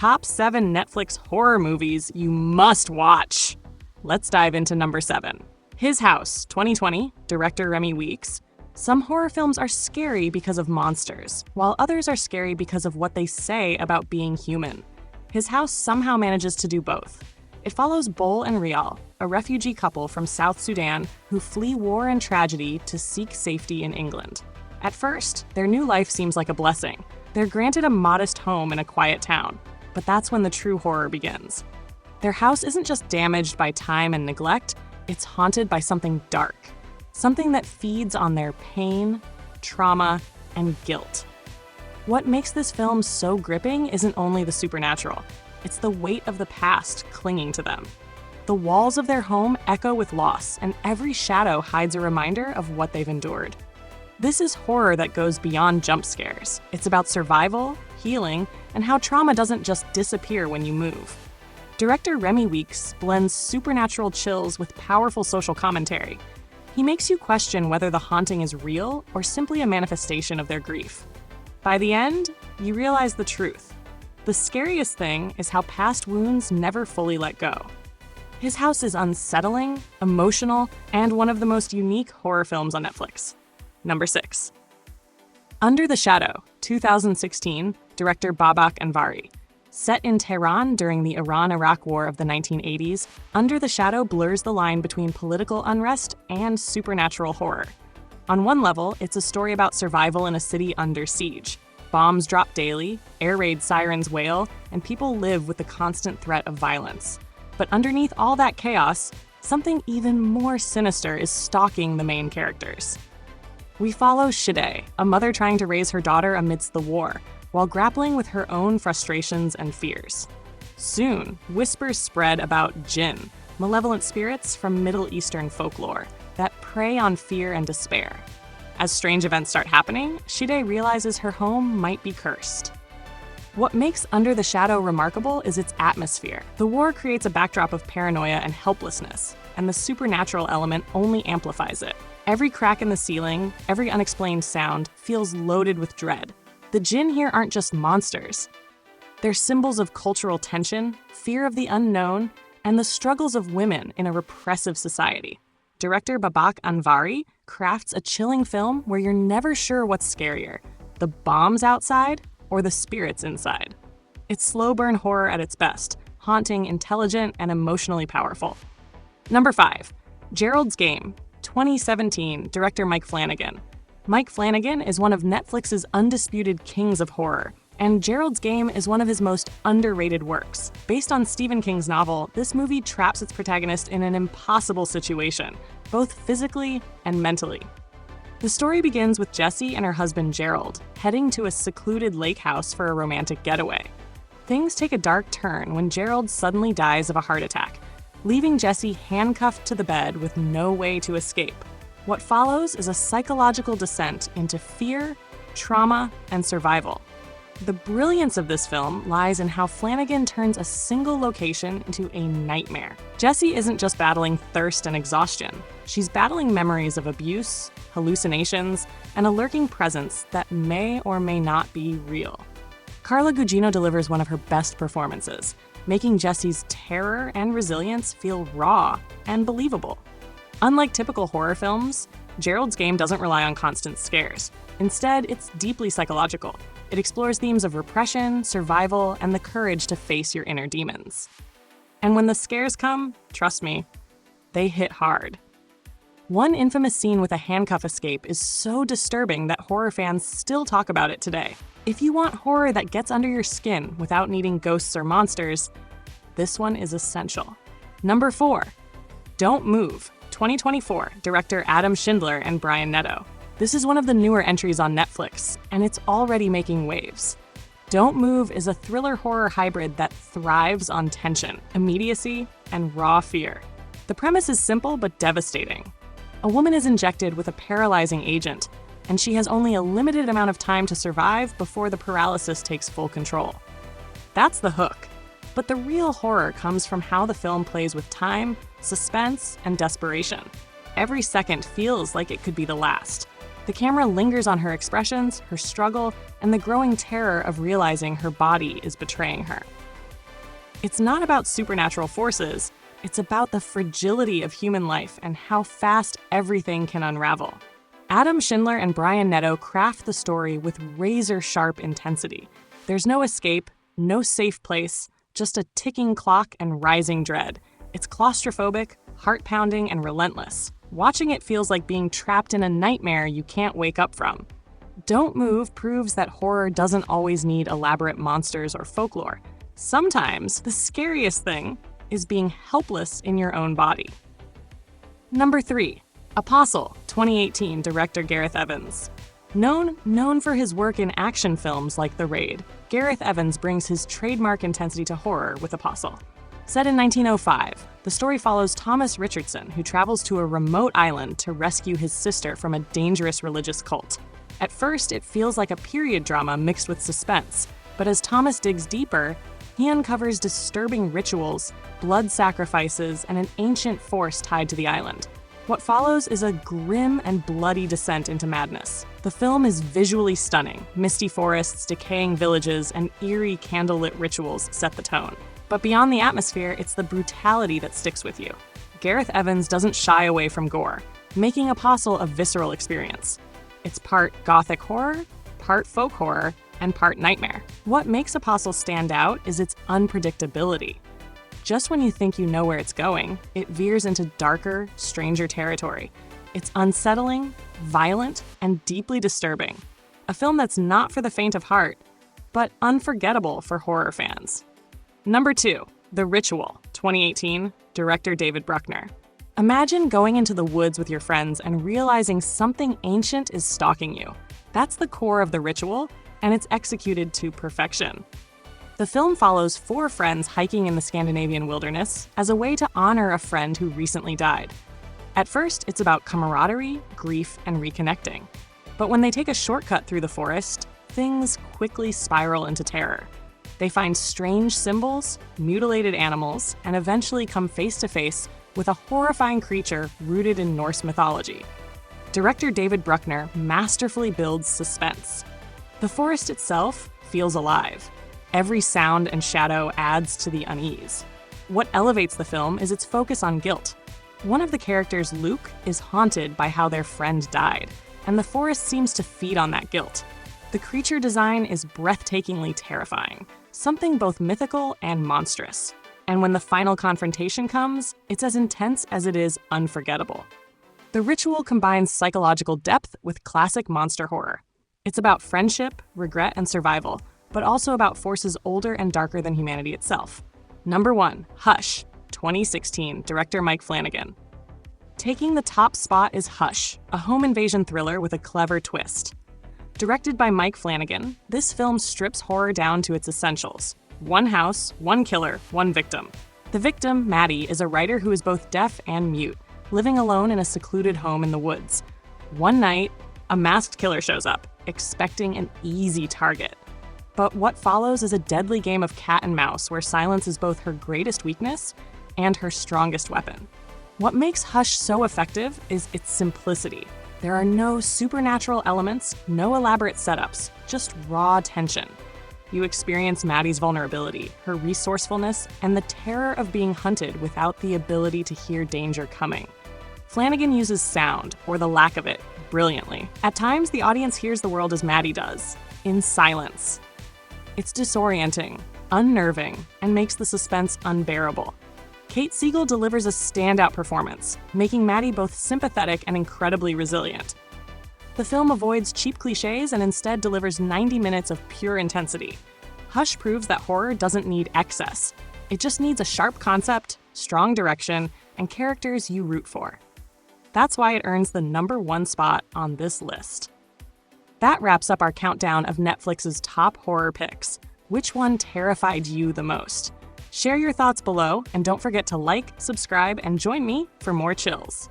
Top 7 Netflix horror movies you must watch. Let's dive into number 7. His House, 2020, director Remy Weeks. Some horror films are scary because of monsters, while others are scary because of what they say about being human. His House somehow manages to do both. It follows Bol and Rial, a refugee couple from South Sudan who flee war and tragedy to seek safety in England. At first, their new life seems like a blessing. They're granted a modest home in a quiet town, but that's when the true horror begins. Their house isn't just damaged by time and neglect, it's haunted by something dark, something that feeds on their pain, trauma, and guilt. What makes this film so gripping isn't only the supernatural. It's the weight of the past clinging to them. The walls of their home echo with loss, and every shadow hides a reminder of what they've endured. This is horror that goes beyond jump scares. It's about survival, healing, and how trauma doesn't just disappear when you move. Director Remy Weeks blends supernatural chills with powerful social commentary. He makes you question whether the haunting is real or simply a manifestation of their grief. By the end, you realize the truth. The scariest thing is how past wounds never fully let go. His House is unsettling, emotional, and one of the most unique horror films on Netflix. Number 6. Under the Shadow, 2016, director Babak Anvari. Set in Tehran during the Iran-Iraq War of the 1980s, Under the Shadow blurs the line between political unrest and supernatural horror. On one level, it's a story about survival in a city under siege. Bombs drop daily, air raid sirens wail, and people live with the constant threat of violence. But underneath all that chaos, something even more sinister is stalking the main characters. We follow Shideh, a mother trying to raise her daughter amidst the war, while grappling with her own frustrations and fears. Soon, whispers spread about jinn, malevolent spirits from Middle Eastern folklore, that prey on fear and despair. As strange events start happening, Shideh realizes her home might be cursed. What makes Under the Shadow remarkable is its atmosphere. The war creates a backdrop of paranoia and helplessness, and the supernatural element only amplifies it. Every crack in the ceiling, every unexplained sound feels loaded with dread. The jinn here aren't just monsters. They're symbols of cultural tension, fear of the unknown, and the struggles of women in a repressive society. Director Babak Anvari crafts a chilling film where you're never sure what's scarier, the bombs outside or the spirits inside. It's slow burn horror at its best, haunting, intelligent, and emotionally powerful. Number 5. Gerald's Game, 2017, director Mike Flanagan. Mike Flanagan is one of Netflix's undisputed kings of horror, and Gerald's Game is one of his most underrated works. Based on Stephen King's novel, this movie traps its protagonist in an impossible situation, both physically and mentally. The story begins with Jessie and her husband Gerald heading to a secluded lake house for a romantic getaway. Things take a dark turn when Gerald suddenly dies of a heart attack, leaving Jessie handcuffed to the bed with no way to escape. What follows is a psychological descent into fear, trauma, and survival. The brilliance of this film lies in how Flanagan turns a single location into a nightmare. Jessie isn't just battling thirst and exhaustion. She's battling memories of abuse, hallucinations, and a lurking presence that may or may not be real. Carla Gugino delivers one of her best performances, making Jessie's terror and resilience feel raw and believable. Unlike typical horror films, Gerald's Game doesn't rely on constant scares. Instead, it's deeply psychological. It explores themes of repression, survival, and the courage to face your inner demons. And when the scares come, trust me, they hit hard. One infamous scene with a handcuff escape is so disturbing that horror fans still talk about it today. If you want horror that gets under your skin without needing ghosts or monsters, this one is essential. Number 4. Don't Move, 2024, director Adam Schindler and Brian Netto. This is one of the newer entries on Netflix, and it's already making waves. Don't Move is a thriller horror hybrid that thrives on tension, immediacy, and raw fear. The premise is simple but devastating. A woman is injected with a paralyzing agent, and she has only a limited amount of time to survive before the paralysis takes full control. That's the hook. But the real horror comes from how the film plays with time, suspense, and desperation. Every second feels like it could be the last. The camera lingers on her expressions, her struggle, and the growing terror of realizing her body is betraying her. It's not about supernatural forces, it's about the fragility of human life and how fast everything can unravel. Adam Schindler and Brian Netto craft the story with razor-sharp intensity. There's no escape, no safe place, just a ticking clock and rising dread. It's claustrophobic, heart-pounding, and relentless. Watching it feels like being trapped in a nightmare you can't wake up from. Don't Move proves that horror doesn't always need elaborate monsters or folklore. Sometimes the scariest thing is being helpless in your own body. Number 3. Apostle, 2018, director Gareth Evans. Known for his work in action films like The Raid, Gareth Evans brings his trademark intensity to horror with Apostle. Set in 1905, the story follows Thomas Richardson, who travels to a remote island to rescue his sister from a dangerous religious cult. At first, it feels like a period drama mixed with suspense, but as Thomas digs deeper, he uncovers disturbing rituals, blood sacrifices, and an ancient force tied to the island. What follows is a grim and bloody descent into madness. The film is visually stunning. Misty forests, decaying villages, and eerie candlelit rituals set the tone. But beyond the atmosphere, it's the brutality that sticks with you. Gareth Evans doesn't shy away from gore, making Apostle a visceral experience. It's part gothic horror, part folk horror, and part nightmare. What makes Apostle stand out is its unpredictability. Just when you think you know where it's going, it veers into darker, stranger territory. It's unsettling, violent, and deeply disturbing. A film that's not for the faint of heart, but unforgettable for horror fans. Number 2, The Ritual, 2018, director David Bruckner. Imagine going into the woods with your friends and realizing something ancient is stalking you. That's the core of The Ritual, and it's executed to perfection. The film follows 4 friends hiking in the Scandinavian wilderness as a way to honor a friend who recently died. At first, it's about camaraderie, grief, and reconnecting. But when they take a shortcut through the forest, things quickly spiral into terror. They find strange symbols, mutilated animals, and eventually come face to face with a horrifying creature rooted in Norse mythology. Director David Bruckner masterfully builds suspense. The forest itself feels alive. Every sound and shadow adds to the unease. What elevates the film is its focus on guilt. One of the characters, Luke, is haunted by how their friend died, and the forest seems to feed on that guilt. The creature design is breathtakingly terrifying, something both mythical and monstrous. And when the final confrontation comes, it's as intense as it is unforgettable. The Ritual combines psychological depth with classic monster horror. It's about friendship, regret, and survival, but also about forces older and darker than humanity itself. Number 1, Hush, 2016, director Mike Flanagan. Taking the top spot is Hush, a home invasion thriller with a clever twist. Directed by Mike Flanagan, this film strips horror down to its essentials. One house, one killer, one victim. The victim, Maddie, is a writer who is both deaf and mute, living alone in a secluded home in the woods. One night, a masked killer shows up, expecting an easy target. But what follows is a deadly game of cat and mouse where silence is both her greatest weakness and her strongest weapon. What makes Hush so effective is its simplicity. There are no supernatural elements, no elaborate setups, just raw tension. You experience Maddie's vulnerability, her resourcefulness, and the terror of being hunted without the ability to hear danger coming. Flanagan uses sound, or the lack of it, brilliantly. At times, the audience hears the world as Maddie does, in silence. It's disorienting, unnerving, and makes the suspense unbearable. Kate Siegel delivers a standout performance, making Maddie both sympathetic and incredibly resilient. The film avoids cheap cliches and instead delivers 90 minutes of pure intensity. Hush proves that horror doesn't need excess. It just needs a sharp concept, strong direction, and characters you root for. That's why it earns the number 1 spot on this list. That wraps up our countdown of Netflix's top horror picks. Which one terrified you the most? Share your thoughts below, and don't forget to like, subscribe, and join me for more chills.